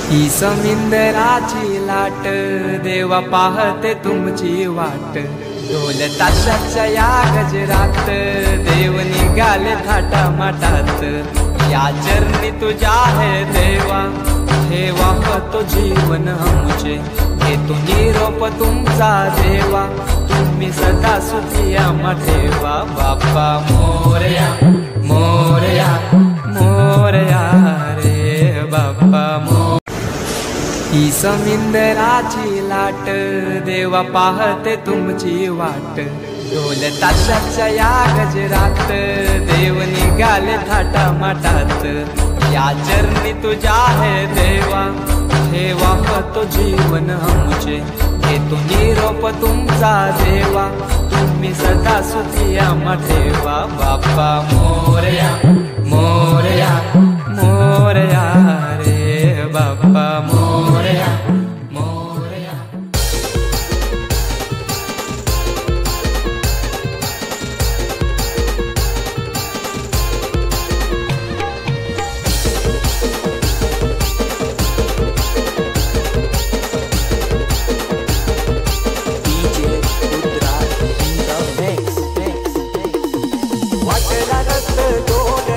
ही समिंदराची लाट देवा पाहते तुमची वाट। ढोल ताशाच्या या गजरात देव निघाले थाटा माटात। या चरणी तुझ्या है देवा ठेवा तो जीवन आमचे। घेतो निरोप तुमचा देवा तुम्ही सदा सुखी आम्हा ठेवा। बाप्पा मोरया मोरया मोरया रे बाप्पा मोरया। ही समिंदराची लाट देवा पाहते तुमची वाट। ढोल ताशाच्या या गजरात देव निघाले थाटा माटात। या चरणी तुझ्या है देवा ठेवा तो जीवन आमचे। घेतो निरोप तुमचा देवा तुम्ही सदा सुखी आम्हा ठेवा। बाप्पा मोरया मोरया मोरया रे बाप्पा मोरया मोरया। वाटला रस्त दोन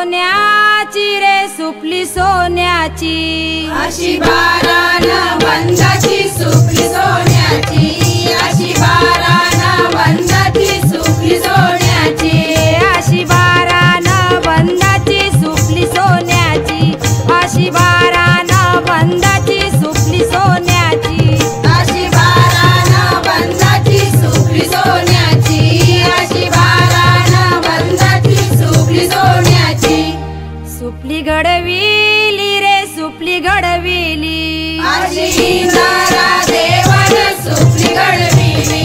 सोन्याची रे सुपली सोन्याची, अशी बारानं वंदाची सुपली सोन्याची, अशी बारानं वंदाची सुपली सोन्याची, अशी बारानं वंदाची सुपली सोन्याची, अशी बारानं वंदाची सुपली सोन्याची, अशी बारानं वंदाची सुपली सोन्याची, अशी बारानं वंदाची सुपली सोन्याची, सुपली घडविली रे सुपली घडविली, अशी इंदरा देवानं सुपली घडविली,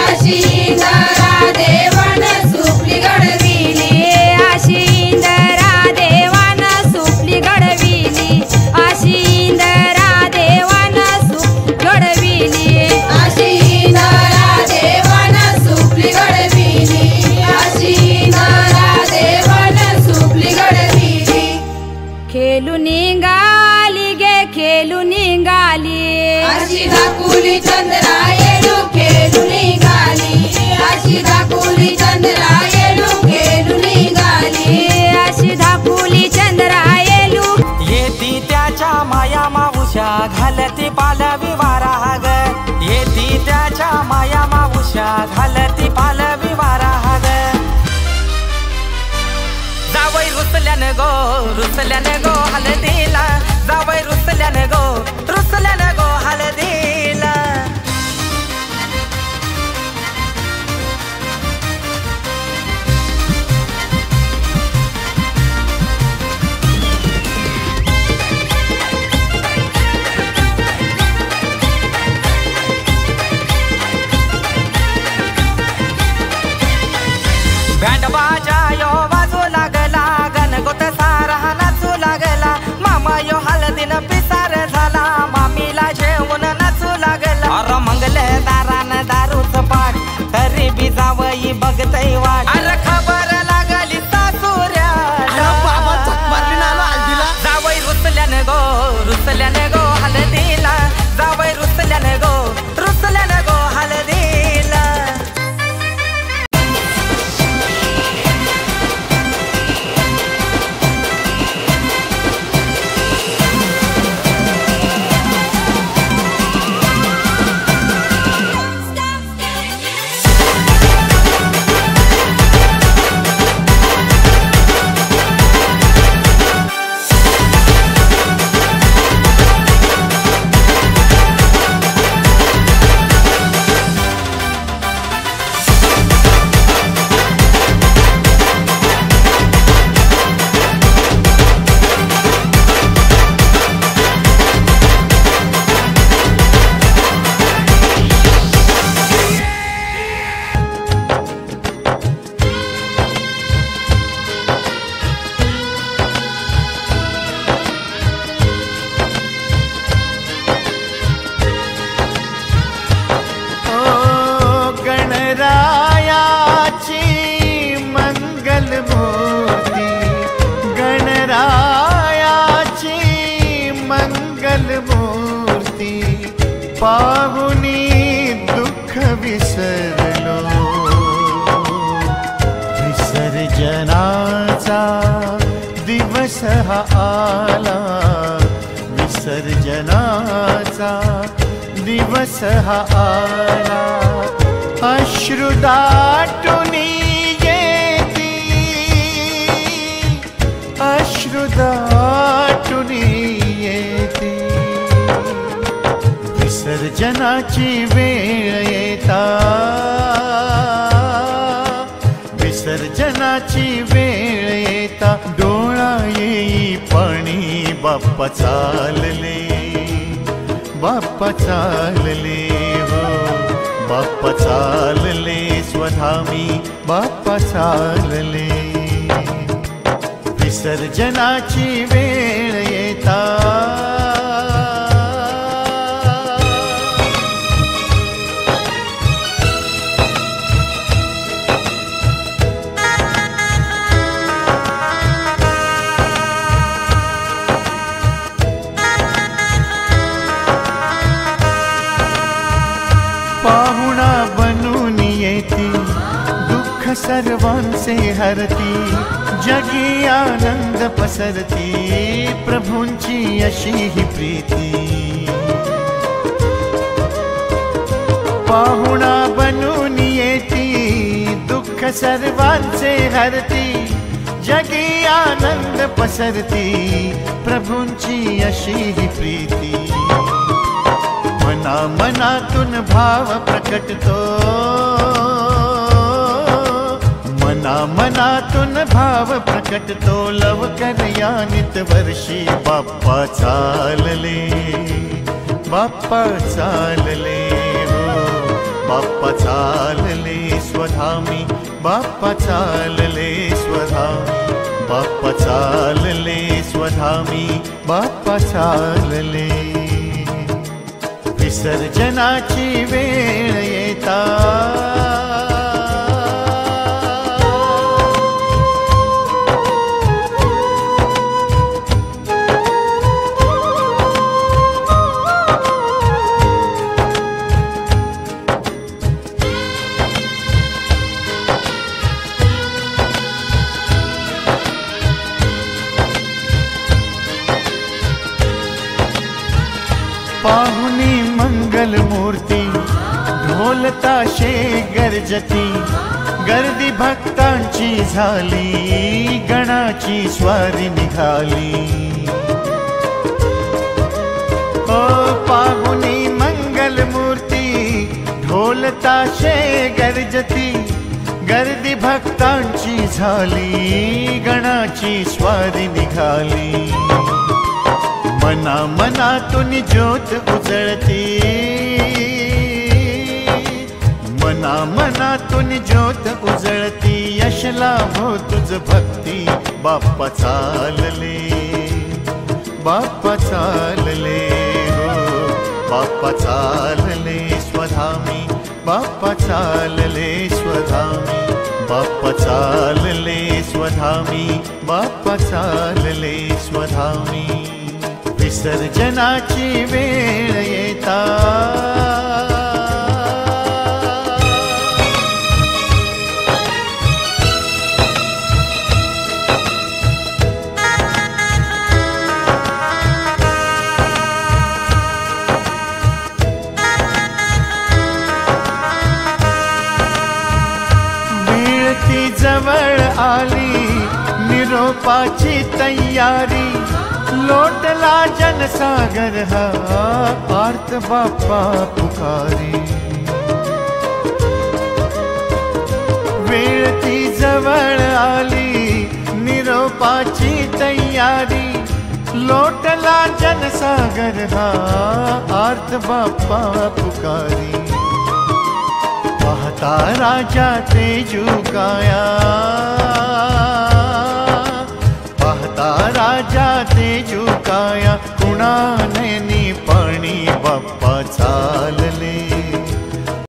अशी इंदरा देवानं सुपली घडविली, अशी इंदरा देवानं सुपली घडविली, अशी इंदरा देवानं सुप घडविली, अशी इंदरा देवानं सुपली घडविली, अशी इंदरा देवानं सुपली घडविली, खेळून निघाली गे खेळून निघाली, अशी दाखुली चंद्रायणू खेळून निघाली, अशी दाखुली चंद्रायणू खेळून निघाली, अशी धाकुली चंद्रायलू, येती त्याच्या माया मावुषा घालती पालवी वाराग, येती त्याच्या माया मावुषा घालती पालवी वाराग, जावई रुसल्याने गो हलदीला, जावई रुसल्याने गो हलदीला, बँड बाजा यो वाजू लागला, गणगोत सारा नाचू लागला, मामा यो हळदीन पिसार झाला, मामीला जेवून नाचू लागला, अर मंगले दारान दारूच पाट, तरी बी जावई बघतय वाट, अरे खबर लागली सासूऱ्या, जावई रुसल्याने गो हळदीला, जावई रुसल्याने गो हळदीला, पाहुनी दुःख विसरलो, विसर्जनाचा दिवस हा आला, विसर्जनाचा दिवस हा आला, अश्रु दाटुनी येती, अश्रु दाटुनी येती, विसर्जनाची वेळ येता, विसर्जनाची वेळ येता, डोळा येई पाणी, बाप्पा चालले, बाप्पा चालले हो, बाप्पा चालले स्वधामी, बाप्पा चालले, विसर्जनाची वेळ येता, सर्वांचे हरती, जगी आनंद पसरती, प्रभूंची अशी ही प्रीती। पाहुणा बनून येती, दुःख सर्वांचे हरती, जगी आनंद पसरती, प्रभूंची अशी ही प्रीती। मना मनातून भाव प्रकटतो, मना मनातून भाव प्रकटतो, लवकर या नित वर्षी बाप्पा चालले, बाप्पा चालले हो, बाप्पा चालले स्वधामी, बाप्पा चालले स्वधामी, बाप्पा चालले स्वधामी, बाप्पा चालले। विसर्जनाची वेळ येता, पाहुनी मंगल मूर्ती, ढोल ताशे गर्जती, गर्दी भक्तांची झाली, गणाची स्वारी निघाली। ओ पाहुनी मंगल मूर्ती, ढोल ताशे गर्जती, गर्दी भक्तांची झाली, गणाची स्वारी निघाली। मना मनातून ज्योत उजळती, मना मनातून ज्योत उजळती, यश लाभो तुझ भक्ती, बाप्पा चालले, बाप्पा चालले हो, बाप्पा चालले स्वधामी, बाप्पा चालले स्वधामी, बाप्पा चालले स्वधामी, बाप्पा चालले स्वधामी। विसर्जनाची वेळ येता, वेळ ती जवळ आली, निरोपाची तयारी, लोटला जनसागर हा, आर्त बाप्पा पुकारी। वेळ ती जवळ आली, निरोपाची तयारी, लोटला जनसागर हा, आर्त बाप्पा पुकारी। पाहता राजा तेजुकाया, पाहता राजा तेजुकाया, कुणा नयनी पाणी, बाप्पा चालले,